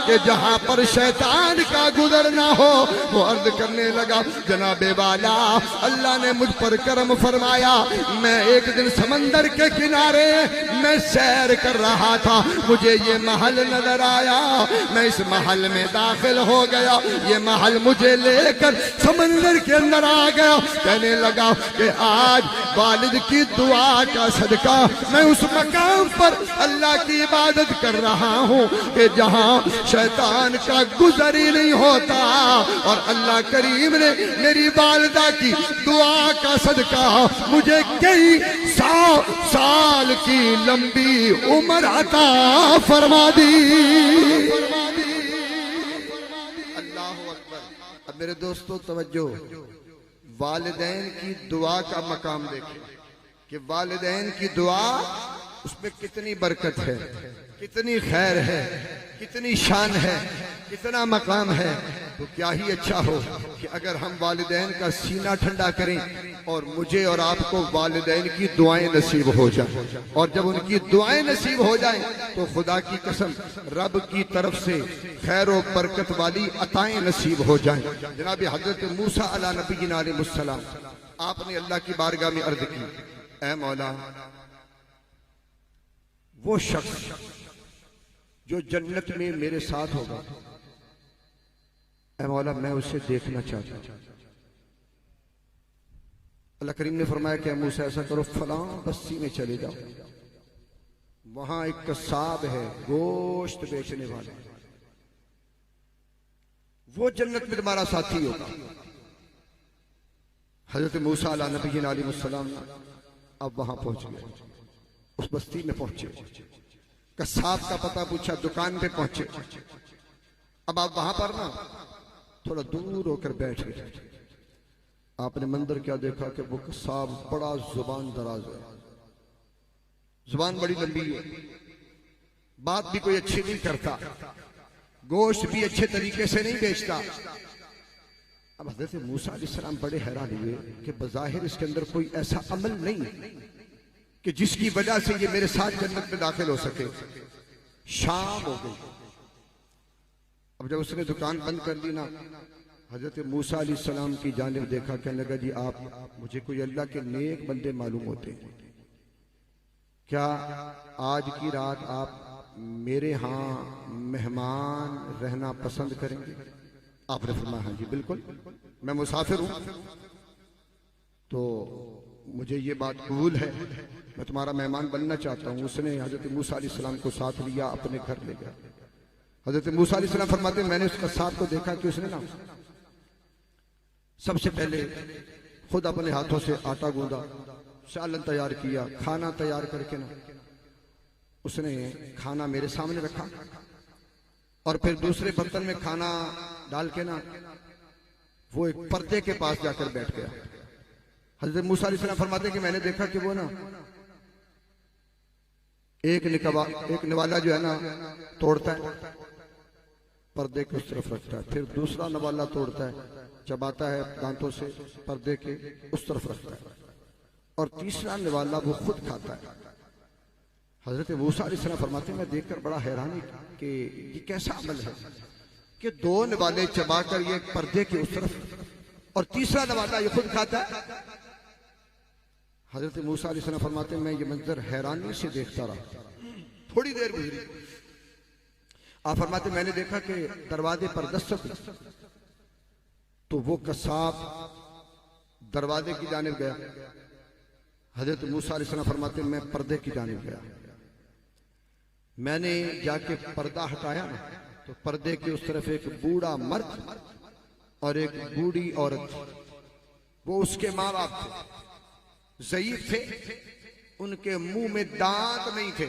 Speaker 1: कि जहां पर शैतान का गुजर ना हो। वो अर्ज करने लगा, जनाबे वाला अल्लाह ने मुझ पर करम फरमाया। मैं एक दिन समंदर के किनारे मैं सैर कर रहा था, मुझे ये महल नजर आया। मैं इस महल में दाखिल हो गया, ये महल मुझे लेकर समंदर के अंदर आ गया। कहने लगा कि आज वालिद की दुआ का सदका मैं उस मकाम पर अल्लाह की इबादत कर रहा हूँ कि जहाँ शैतान का गुजर ही नहीं होता। और अल्लाह करीम ने मेरी वालिदा की दुआ का सदका मुझे कई 100 साल की लंबी उम्र अता फरमा दी। अल्लाह अकबर। अब मेरे दोस्तों तवज्जो, वालिदैन की दुआ का मकाम देखें कि वालिदैन की दुआ उसमें कितनी बरकत है, कितनी खैर है, कितनी शान है, कितना मकाम है। तो क्या ही अच्छा हो कि अगर हम वालिदैन का सीना ठंडा करें और मुझे और आपको वालिदैन की दुआएं नसीब हो जाए। और जब उनकी दुआएं नसीब हो जाएं तो खुदा की कसम रब की तरफ से खैर और बरकत वाली अताएं नसीब हो जाएं। जनाब हजरत मूसा अला नबीना अलैहिस्सलाम, आपने अल्लाह की बारगाह में अर्ज की, ऐ मौला वो शख्स जो जन्नत में मेरे साथ होगा, ऐ मौला मैं उसे देखना चाहता हूं। अल्लाह करीम ने फरमाया कि मूसा ऐसा करो, फलां बस्ती में चले जाओ, वहां एक कसाब है गोश्त बेचने वाला, वो जन्नत में तुम्हारा साथी होगा। हजरत मूसा अला नबीना अलैहिस्सलाम अब वहां पहुंच गए, उस बस्ती में पहुंचे, कसाब का पता पूछा, दुकान पे पहुंचे। अब आप वहां पर ना थोड़ा दूर होकर बैठ गए। आपने मंदिर क्या देखा कि वो कसाब बड़ा जुबान दराज है, जुबान बड़ी लंबी है, बात भी कोई अच्छी नहीं करता, गोश्त भी अच्छे तरीके से नहीं बेचता। अब हजरत मूसा अलैहिस्सलाम बड़े हैरान हुए कि बज़ाहिर इसके अंदर कोई ऐसा अमल नहीं कि जिसकी वजह से ये मेरे साथ जन्नत में दाखिल हो सके। शाम हो गई। अब जब उसने दुकान बंद कर दी ना, हजरत मूसा अलैहिस्सलाम की जानिब देखा, कहने लगा जी आप मुझे कोई अल्लाह के नेक बंदे मालूम होते हैं क्या? आज की रात आप मेरे यहाँ मेहमान रहना पसंद करेंगे? आपने फरमाया हाँ जी बिल्कुल, मैं मुसाफिर हूं, तो मुझे ये बात कबूल है, मैं तुम्हारा मेहमान बनना चाहता हूँ। उसने हजरत मूसा अलैहिस्सलाम को साथ लिया, अपने घर ले गया। हजरत मूसा अलैहिस्सलाम फरमाते मैंने उसका साथ को देखा कि उसने ना सबसे पहले खुद अपने हाथों से आटा गूंदा, सालन तैयार किया, खाना तैयार करके ना उसने खाना मेरे सामने रखा और फिर दूसरे बर्तन में खाना डाल के ना वो एक पर्दे के पास जाकर बैठ गया। हजरत मूसा अलैहिस्सलाम फरमाते कि मैंने देखा कि वो ना एक निवाला जो है ना तोड़ता है, पर्दे के उस तरफ रखता है, फिर दूसरा नवाला तोड़ता है, चबाता है दांतों से, पर्दे के उस तरफ रखता है, और तीसरा निवाला वो खुद खाता है। हजरत मूसा अलैहिस्सलाम फरमाते मैं देखकर बड़ा हैरानी कि ये कैसा अमल है कि दो निवाले चबाकर ये पर्दे के उस तरफ और तीसरा नवाला ये खुद खाता है। हजरत मूसा अलैहिस्सलाम फरमाते मैं ये मंजर हैरानी से देखता रहा। थोड़ी देर गुजरी, आप फरमाते मैंने देखा कि दरवाजे पर दस्तक, तो वो कसाब दरवाजे की जानिब गया। हजरत मूसा अलैहिस्सलाम फरमाते मैं पर्दे की जानिब गया। मैंने जाके पर्दा हटाया ना, तो पर्दे के उस तरफ एक बूढ़ा मर्द और एक बूढ़ी औरत, वो उसके माँ बाप थे, ज़ईफ थे, उनके मुंह में दांत नहीं थे,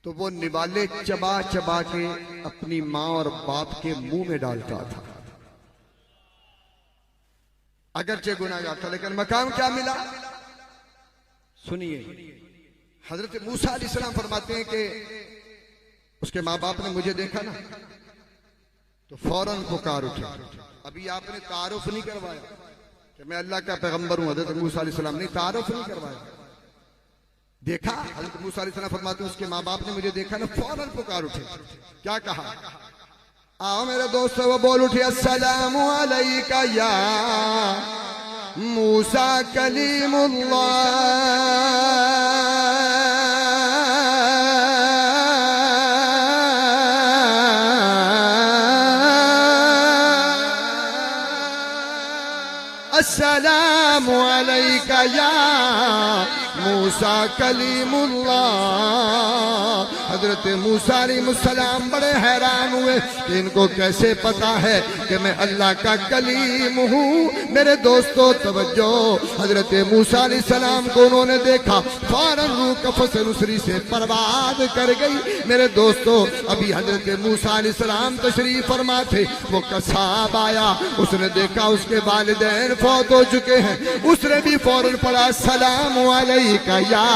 Speaker 1: तो वो निवाले चबा चबा के अपनी माँ और बाप के मुंह में डालता था। अगरचे गुनाहगार था, लेकिन मकाम क्या मिला सुनिए। हजरत मूसा अलैहिस्सलाम फरमाते हैं कि उसके माँ बाप ने मुझे देखा ना, तो फौरन पुकार उठे। अभी आपने तारुफ नहीं करवाया कि मैं अल्लाह का पैगंबर हूं, हजरत मूसा अलैहिस्सलाम ने तारुफ नहीं करवाया। देखा, हजरत मूसा अलैहिस्सलाम फरमाते हैं उसके माँ बाप ने मुझे देखा ना, फौरन पुकार उठे। क्या कहा? आओ मेरे दोस्त। वो बोल उठे अस्सलामु अलैका या मूसा कलीमुल्लाह। अस्सलामु अलैका या मूसा कलीमुल्लाह। हजरत मूसा अलैहिस्सलाम बड़े हैरान हुए कि इनको कैसे पता है कि मैं अल्लाह का कलीम हूँ। मेरे दोस्तों तवज्जो, हजरत मूसा अलैहिस्सलाम को उन्होंने देखा, फौरन रूह कफ़स नुसरी से परवाद कर गई। मेरे दोस्तों, अभी हजरत मूसा अलैहिस्सलाम तशरीफ फरमा थे, वो कसाब आया, उसने देखा उसके वालिदैन फौत हो चुके हैं, उसने भी फौरन पढ़ा सलाम अलैका या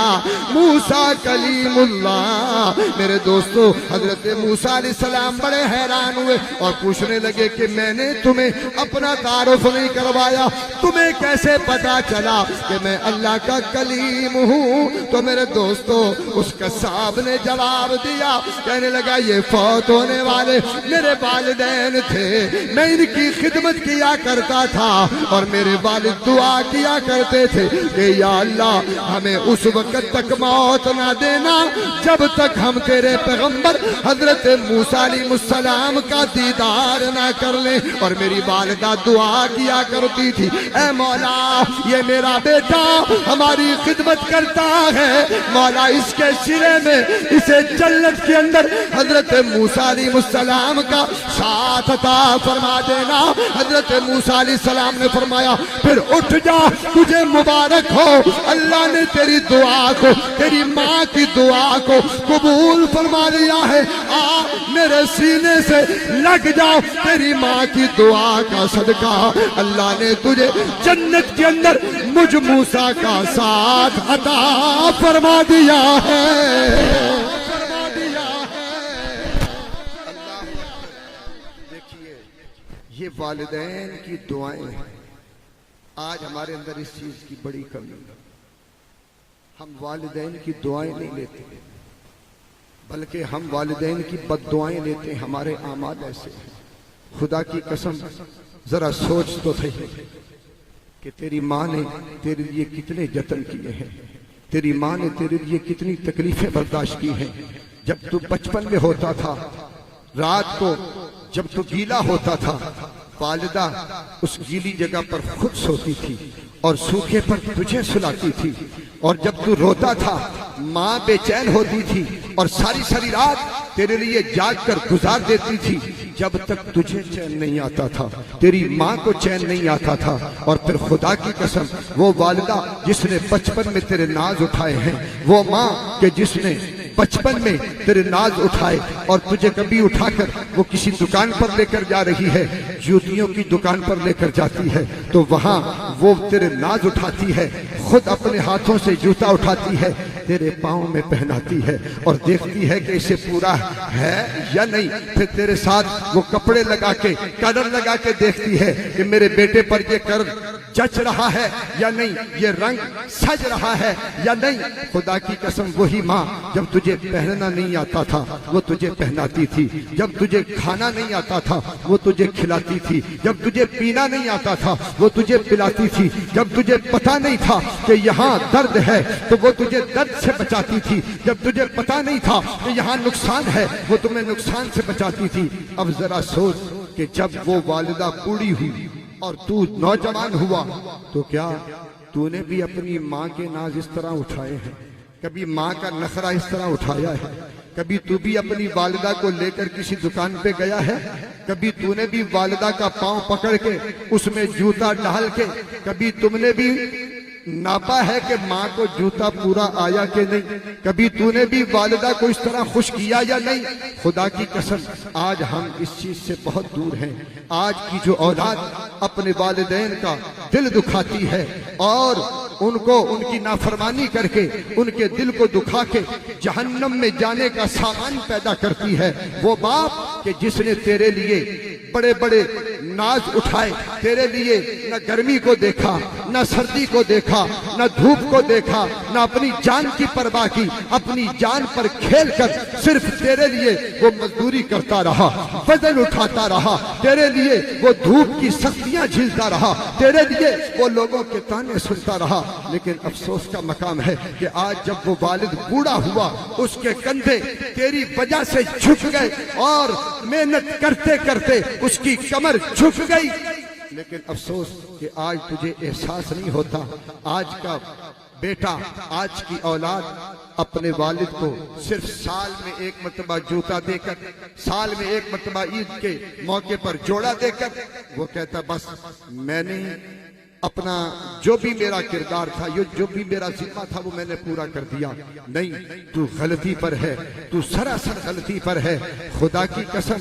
Speaker 1: मूसा कलीमुल्लाह। मेरे दोस्तों, हजरत मूसा अलैहिस्सलाम बड़े हैरान हुए और पूछने लगे कि मैंने तुम्हें अपना तारुफ नहीं करवाया, तुम्हें कैसे पता चला कि मैं अल्लाह का कलीम हूँ? तो मेरे दोस्तों, उस कसाब ने जवाब दिया, कहने लगा ये फौत होने वाले मेरे वालिदैन थे, मैं इनकी खिदमत किया करता था और मेरे वालिद दुआ किया करते थे कि या अल्लाह हमें उस वक्त तक मौत ना देना जब तक हम तेरे पैगंबर हजरत मूसा अलैहिस्सलाम का दीदार ना कर ले। और मेरी वालिदा दुआ किया करती थी, ऐ मौला ये मेरा बेटा हमारी खिदमत करता है, मौला इसके सिरे में इसे जन्नत के अंदर हजरत मूसा अलैहिस्सलाम का साथ अता फरमा देना। हजरत मूसा अलैहिस्सलाम ने फरमाया फिर उठ जा, तुझे मुबारक हो, अल्लाह ने तेरी दुआ को, तेरी माँ की दुआ को कबूल फरमा लिया है। आ मेरे सीने से लग जाओ, तेरी माँ की दुआ का सदका अल्लाह ने तुझे जन्नत के अंदर मुझ मूसा का साथ अता फरमा दिया है। देखिए, ये वालिदैन की दुआएं हैं। आज हमारे अंदर इस चीज की बड़ी कमी है, हम वालिदैन की दुआएं नहीं लेते, बल्कि हम वालिदैन की बद्दुआएं लेते हैं। हमारे आमाल ऐसे हैं, खुदा की कसम जरा सोच तो सही कि तेरी माँ ने तेरे लिए कितने जतन किए हैं, तेरी माँ ने तेरे लिए कितनी तकलीफें बर्दाश्त की हैं। जब तू बचपन में होता था, रात को जब तू गीला होता था, वालिदा उस गीली जगह पर खुद सोती थी और सूखे पर तुझे सुलाती थी, और जब तू रोता था माँ बेचैन होती थी और सारी सारी रात तेरे लिए जाग कर गुजार देती थी, जब तक तुझे चैन नहीं आता था, तेरी माँ को चैन नहीं आता था। और फिर खुदा की कसम, वो वालिदा जिसने बचपन में तेरे नाज उठाए हैं, वो माँ के जिसने बचपन में तेरे नाज उठाए और तुझे कभी उठाकर वो किसी दुकान पर लेकर जा रही है, जूतियों की दुकान पर लेकर जाती है, तो वहां वो तेरे नाज उठाती है, खुद अपने हाथों से जूता उठाती है, तेरे पाँव में पहनाती है और देखती है कि इसे पूरा है या नहीं। फिर तेरे साथ वो कपड़े लगा के, कलर लगा के देखती है कि मेरे बेटे पर ये कलर जच रहा है या नहीं, ये रंग सज रहा है या नहीं। खुदा की कसम वही माँ जब तुझे पहनना नहीं आता था वो तुझे पहनाती थी, जब तुझे खाना नहीं आता था वो तुझे खिलाती थी, जब तुझे पीना नहीं आता था वो तुझे पिलाती थी, जब तुझे पता नहीं था कि यहाँ दर्द है तो वो तुझे दर्द से बचाती थी, जब तुझे पता नहीं था कि यहाँ नुकसान है वो तुम्हें नुकसान से बचाती थी। अब जरा सोच कि जब वो वालिदा बूढ़ी हुई और तू नौजवान हुआ तो क्या तूने भी अपनी माँ के नाज इस तरह उठाए हैं? कभी माँ का नखरा इस तरह उठाया है? कभी तू भी अपनी वालिदा को लेकर किसी दुकान पे गया है? कभी तूने भी वालिदा का पांव पकड़ के उसमें जूता डाल के कभी तुमने भी नापा है कि माँ को जूता पूरा आया कि नहीं? कभी तूने भी वालिदा को इस तरह खुश किया या नहीं? खुदा की कसम आज हम इस चीज से बहुत दूर हैं। आज की जो औलाद अपने वालिदैन का दिल दुखाती है और उनको उनकी नाफरमानी करके उनके दिल को दुखा के जहन्नम में जाने का सामान पैदा करती है, वो बाप कि जिसने तेरे लिए बड़े बड़े नाज उठाए, तेरे लिए न गर्मी को देखा, न सर्दी को देखा, न धूप को देखा, न अपनी जान की परवाह की, अपनी जान पर खेल कर सिर्फ तेरे लिए वो मजदूरी करता रहा, वजन उठाता रहा, तेरे लिए वो धूप की सख्तियां झेलता रहा, तेरे लिए वो लोगों के ताने सुनता रहा। लेकिन अफसोस का मकाम है कि आज जब वो वालिद बूढ़ा हुआ उसके कंधे तेरी वजह से झुक गए और मेहनत करते करते उसकी कमर झुक गई। लेकिन अफसोस कि आज तुझे एहसास नहीं होता। आज का बेटा, आज की औलाद अपने वालिद को सिर्फ साल में एक मरतबा जूता देकर, साल में एक मरतबा ईद के मौके पर जोड़ा देकर वो कहता बस मैंने अपना जो भी मेरा किरदार था, जो भी मेरा जिम्मा था वो मैंने पूरा कर दिया। नहीं, तू गलती पर है, तू सरासर गलती पर है। खुदा की कसम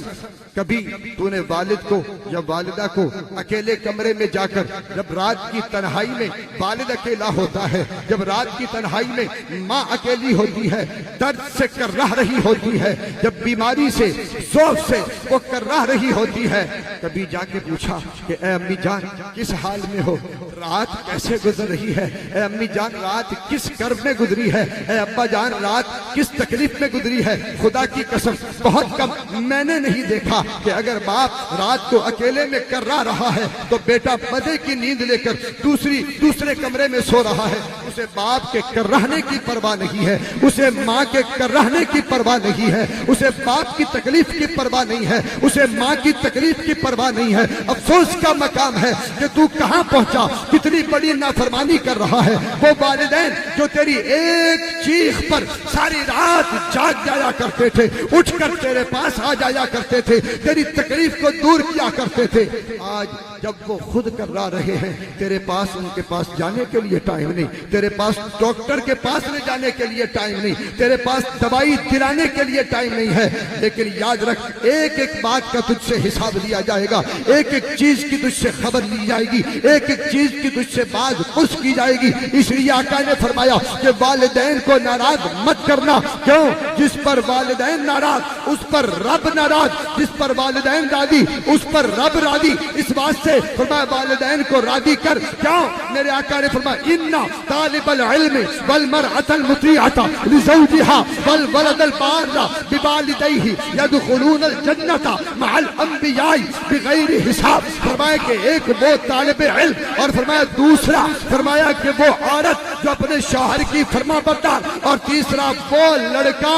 Speaker 1: कभी तूने वालिद को या वालिदा को अकेले कमरे में जाकर, जब रात की तन्हाई में वालिद अकेला होता है, जब रात की तन्हाई में माँ अकेली होती है, दर्द से कर्राह रही होती है, जब बीमारी से ज़ौफ़ से वो कर्राह रही होती है, कभी जाके पूछा कि ए अम्मी जान किस हाल में हो, रात कैसे गुजर रही है? ए अम्मी जान रात किस कर्ब में गुजरी है? ए अब्बा जान रात किस तकलीफ में गुजरी है? खुदा की कसम बहुत कम मैंने नहीं देखा कि अगर बाप रात को अकेले में कर्रा रहा है तो बेटा मजे की नींद लेकर दूसरे कमरे में सो रहा है। उसे बाप के कर्राहने की परवाह नहीं है, उसे माँ के कर्राहने की परवाह नहीं है, उसे बाप की तकलीफ की परवाह नहीं है, उसे माँ की तकलीफ की परवाह नहीं है। अफसोस का मकाम है कि तू कहाँ पहुंचा, कितनी बड़ी नाफरमानी कर रहा है। वो वालिदैन जो तेरी एक चीख पर सारी रात जाग जाया करते थे, उठकर तेरे पास आ जाया करते थे, तेरी तकलीफ को दूर किया करते थे, आज जब वो खुद कर्रा रहे हैं तेरे पास उनके पास जाने के लिए टाइम नहीं, तेरे पास डॉक्टर के पास ले जाने के लिए टाइम नहीं, तेरे पास दवाई दिलाने के लिए टाइम नहीं है। लेकिन याद रख, एक एक बात का तुझसे हिसाब लिया जाएगा, एक एक चीज की तुझसे खबर ली जाएगी, एक एक चीज की तुझसे बात पुछ की जाएगी। इसलिए आका ने फरमाया कि वालिदैन को नाराज मत करना। क्यों? जिस पर वालिदैन नाराज उस पर रब नाराज, जिस पर वालिदैन राजी उस पर रब राजी। इस बात से फरमाया वालिदैन को राजी कर। क्यों? मेरे आका ने फरमाया इन्ना तालिबल इल्म वल मरअतल मुतीअता लिज़ौजिहा वल वलदल बारा बिवालिदैहि यदखुलूनल जन्नता मअल अंबियाई बिगैर हिसाब। फरमाया कि एक वो तालिब इल्म और फरमाया दूसरा फरमाया कि वो औरत जो अपने शौहर की फरमा बरदार, और तीसरा वो लड़का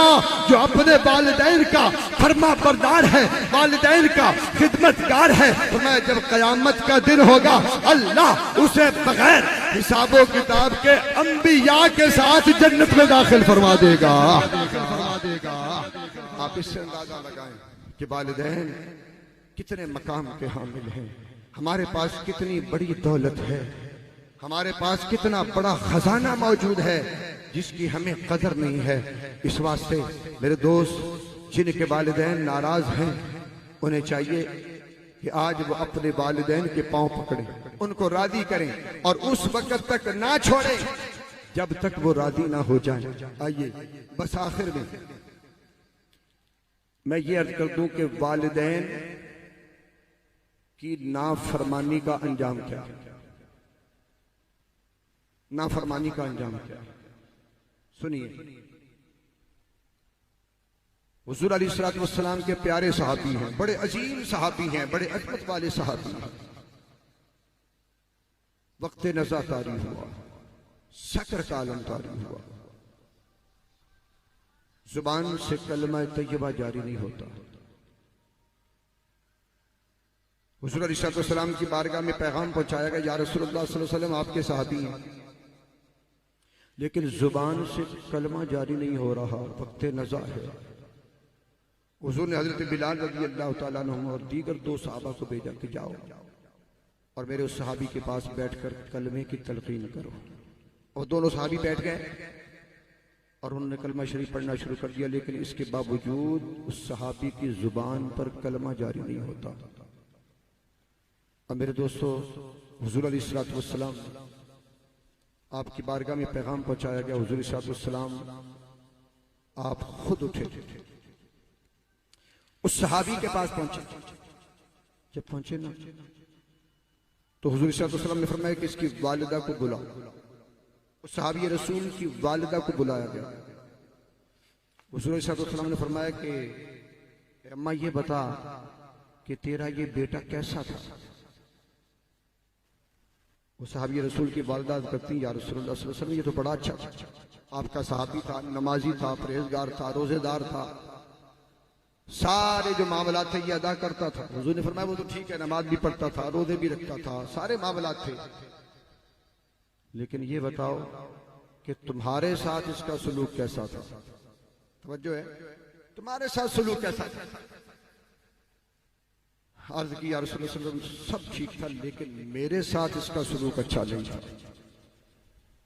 Speaker 1: जो अपने वालिदैन का फरमा बरदार है, वालिदैन का खिदमतगार है। फरमाया जब कयामत का दिन होगा अल्लाह उसे बगैर हिसाबो किताब के अंबिया के साथ जन्नत में दाखिल फरमा देगा। आप इससे अंदाजा लगाएं कि वालिदैन कितने मकाम के हामिल हैं, हमारे पास कितनी बड़ी दौलत है, हमारे पास कितना बड़ा खजाना मौजूद है जिसकी हमें कदर नहीं है। इस वास्ते मेरे दोस्त जिनके वालिदैन नाराज हैं उन्हें चाहिए कि आज वो अपने वालिदैन के पांव पकड़ें, उनको राजी करें और उस वक्त तक ना छोड़ें जब तक वो राजी ना हो जाए। आइए बस आखिर में मैं ये अर्ज कर दूं कि वालिदैन की नाफरमानी का अंजाम क्या है। नाफरमानी का अंजाम क्या है। सुनिए, हुजूर अलैहिस्सलातु वस्सलाम के प्यारे सहाबी हैं, बड़े अजीम सहाबी हैं, बड़े अजमत वाले सहाबी हैं। वक्त नज़ा तारी हुआ, सकर का आलम तारी हुआ, जुबान से कलमा तैयबा जारी नहीं होता। हुजूर अलैहिस्सलातु वस्सलाम की बारगाह में पैगाम पहुंचाया गया, या रसूलुल्लाह सल्लल्लाहु अलैहि वसल्लम आपके सहाबी हैं, लेकिन जुबान से कलमा जारी नहीं हो रहा, वक्त नज़ा है। हुजूर ने हजरत बिलाल रज़ी अल्लाह तआला अन्हु और दीगर 2 सहाबा को भेजा कि जाओ और मेरे उस सहाबी के पास बैठकर कलमे की तलकीन करो। और दोनों सहाबी बैठ गए और उन्होंने कलमा शरीफ पढ़ना शुरू कर दिया, लेकिन इसके बावजूद उस सहाबी की जुबान पर कलमा जारी नहीं होता। अब मेरे दोस्तों, हुजूर अलैहिस्सलातु वस्सलाम आपकी बारगाह में पैगाम पहुंचाया गया। हुजूर अलैहिस्सलातु वस्सलाम आप खुद उठे, उस सहाबी के पास पहुंचे। जब पहुंचे ना तो हुजूर सल्लल्लाहु अलैहि वसल्लम ने फरमाया कि इसकी वालिदा को बुलाओ। उस सहाबी रसूल की वालिदा को बुलाया गया। हुजूर सल्लल्लाहु अलैहि वसल्लम ने फरमाया कि अम्मा ये बता कि तेरा ये बेटा कैसा था। वो सहाबी रसूल की वालिदा करती, या रसूलुल्लाह सल्लल्लाहु अलैहि वसल्लम ये तो बड़ा अच्छा था, आपका सहाबी था, नमाजी था, परहेजगार था, रोजेदार था, सारे जो मामलात थे ये अदा करता था। हुजूर ने फरमाया वो तो ठीक है, नमाज भी पढ़ता था, रोजे भी रखता था, सारे मामलात थे, लेकिन ये बताओ कि तुम्हारे साथ इसका सलूक कैसा था। तवज्जो है, तुम्हारे साथ सलूक कैसा था। अर्ज की, या रसूलुल्लाह सल्लल्लाहु अलैहि वसल्लम सब ठीक था, लेकिन मेरे साथ इसका सलूक अच्छा नहीं था,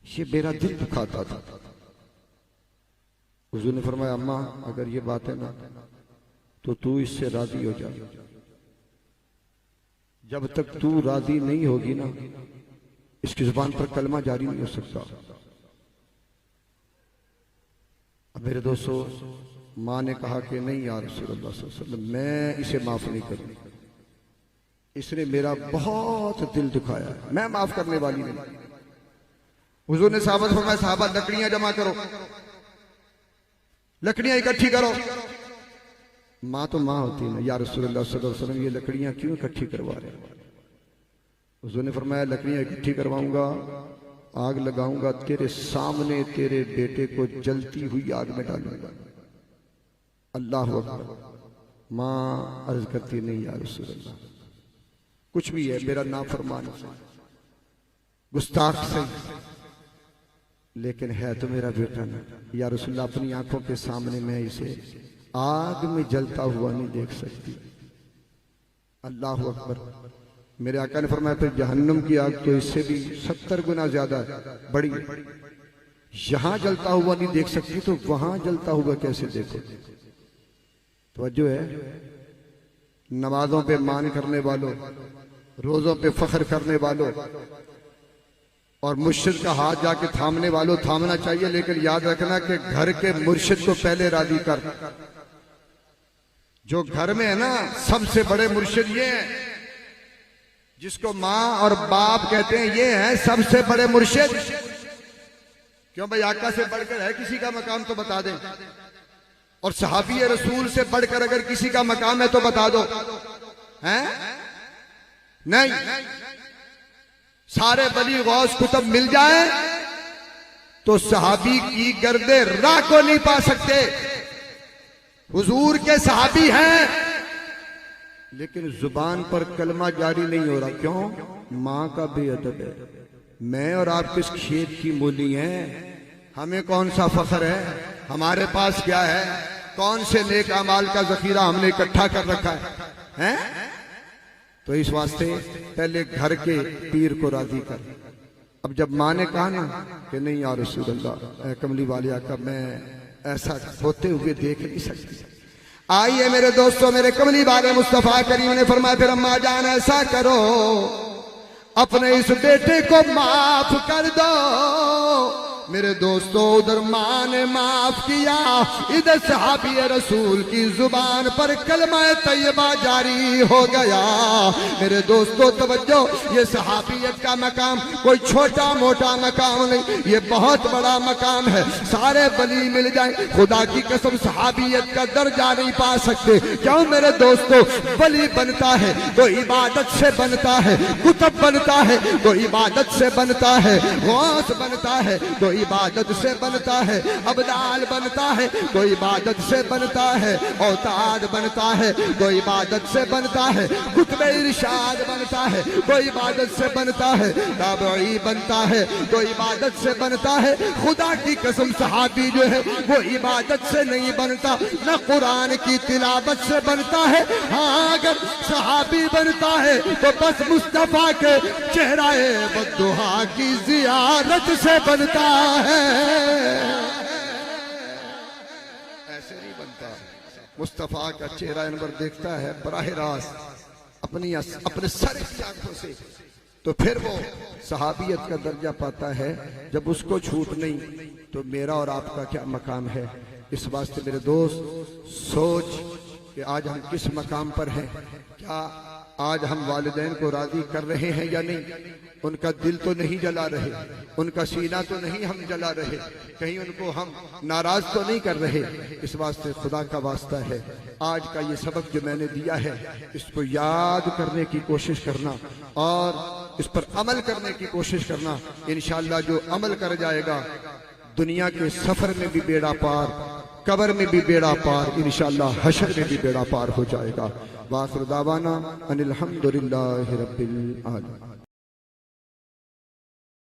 Speaker 1: ये मेरा दिल दुखाता था। हुजूर ने फरमाया अम्मा अगर ये बात है ना तो तू इससे राजी हो जा। जब तक तू राजी नहीं होगी ना इसकी जुबान पर कलमा जारी नहीं हो सकता। अब मेरे दोस्तों, मां ने कहा कि नहीं या रसूलुल्लाह सल्लल्लाहु अलैहि वसल्लम मैं इसे माफ नहीं करूंगी, इसने मेरा बहुत दिल दुखाया है, मैं माफ करने वाली नहीं। हुजूर ने साहबा से फरमाया साहबा लकड़ियां जमा करो, लकड़ियां इकट्ठी करो। माँ तो माँ होती है ना, या रसूलुल्लाह सल्लल्लाहु अलैहि वसल्लम ये लकड़ियां क्यों इकट्ठी करवा रहे हैं। हुजूर ने फरमाया लकड़ियां इकट्ठी करवाऊंगा, आग लगाऊंगा, तेरे सामने तेरे बेटे को जलती हुई आग में डालूंगा। अल्लाह अकबर। माँ अर्ज करती नहीं या रसूलुल्लाह कुछ भी है, मेरा नाफरमान गुस्ताख से, लेकिन है तो मेरा बेटा ना। या रसूलुल्लाह अपनी आंखों के सामने मैं इसे आग में जलता हुआ नहीं देख सकती। अल्लाह अकबर। मेरे आका ने फरमाया फिर जहन्नम की आग तो इससे भी 70 गुना ज्यादा बड़ी, यहां जलता हुआ नहीं देख सकती तो वहां जलता हुआ कैसे देखो। तवज्जो है, नमाजों पे मान करने वालों, रोजों पे फख्र करने वालों और मुर्शिद का हाथ जाके थामने वालों, थामना चाहिए, लेकिन याद रखना कि घर के मुर्शिद को पहले राजी कर। जो घर में है ना सबसे बड़े मुर्शिद ये हैं, जिसको माँ और बाप कहते हैं, ये हैं सबसे बड़े मुर्शिद। क्यों भाई, आका से बढ़कर है किसी का मकाम तो बता दें, और सहाबी रसूल से बढ़कर अगर किसी का मकाम है तो बता दो। हैं? नहीं, सारे वली गौस कुतुब मिल जाए तो सहाबी की गर्दे राह को नहीं पा सकते। हुजूर के सहाबी हैं, लेकिन जुबान पर कलमा जारी नहीं हो रहा। क्यों? मां का बेअदब है। मैं और आप किस खेत की मूली हैं, हमें कौन सा फख्र है, हमारे पास क्या है, कौन से नेक अमाल का जखीरा हमने इकट्ठा कर रखा है? तो इस वास्ते पहले घर के पीर को राजी कर। अब जब माँ ने कहा ना कि नहीं या रसूल अल्लाह, कमली वाले आका मैं ऐसा होते हुए देख नहीं सकती। आइए मेरे दोस्तों, मेरे कमली वाले मुस्तफा करीम ने फरमाया फिर अम्मा जान ऐसा करो, अपने इस बेटे को माफ कर दो, मेरे दोस्तों उधर माँ ने माफ किया, इधर सहाबी रसूल की जुबान पर कलमा तैयबा जारी हो गया। मेरे दोस्तों तवज्जो, ये सहाबियत का मकाम कोई छोटा मोटा मकाम नहीं, ये बहुत बड़ा मकाम है। सारे बली मिल जाए खुदा की कसम सहाबियत का दर्जा नहीं पा सकते। क्यों मेरे दोस्तों? बली बनता है तो इबादत से बनता है, कुतुब बनता है तो इबादत से बनता है, गौस बनता है तो इबादत से बनता है, अबदाल बनता है तो इबादत से बनता है, औताद बनता है तो इबादत से बनता है, कुतुब इरशाद बनता है तो इबादत से बनता है, ताबई बनता है तो इबादत से बनता है। खुदा की कसम सहाबी जो है वो इबादत से नहीं बनता, न कुरान की तिलावत से बनता है। हाँ, अगर सहाबी बनता है तो बस मुस्तफा के चेहराए बद्दुहा की जियारत से बनता है। ऐसे नहीं बनता। मुस्तफा का चेहरा अनवर देखता है बराह रास्त अपने सर की आंखों से, तो फिर वो सहाबियत का दर्जा पाता है। जब उसको छूट नहीं तो मेरा और आपका क्या मकाम है। इस वास्ते मेरे दोस्त सोच कि आज हम किस मकाम पर हैं। क्या आज हम वालिदैन को राजी कर रहे हैं या नहीं? उनका दिल तो नहीं जला रहे, उनका सीना तो नहीं हम जला रहे, कहीं उनको हम नाराज तो नहीं कर रहे। इस वास्ते खुदा का वास्ता है, आज का ये सबक जो मैंने दिया है इसको याद करने की कोशिश करना और इस पर अमल करने की कोशिश करना। इंशाअल्लाह जो अमल कर जाएगा दुनिया के सफर में भी बेड़ा पार, कब्र में भी बेड़ा पार, इंशाअल्लाह हशर में भी बेड़ा पार हो जाएगा। वाखिर दावाना अनिल हम्दुलिल्लाहि रब्बिल आलमीन।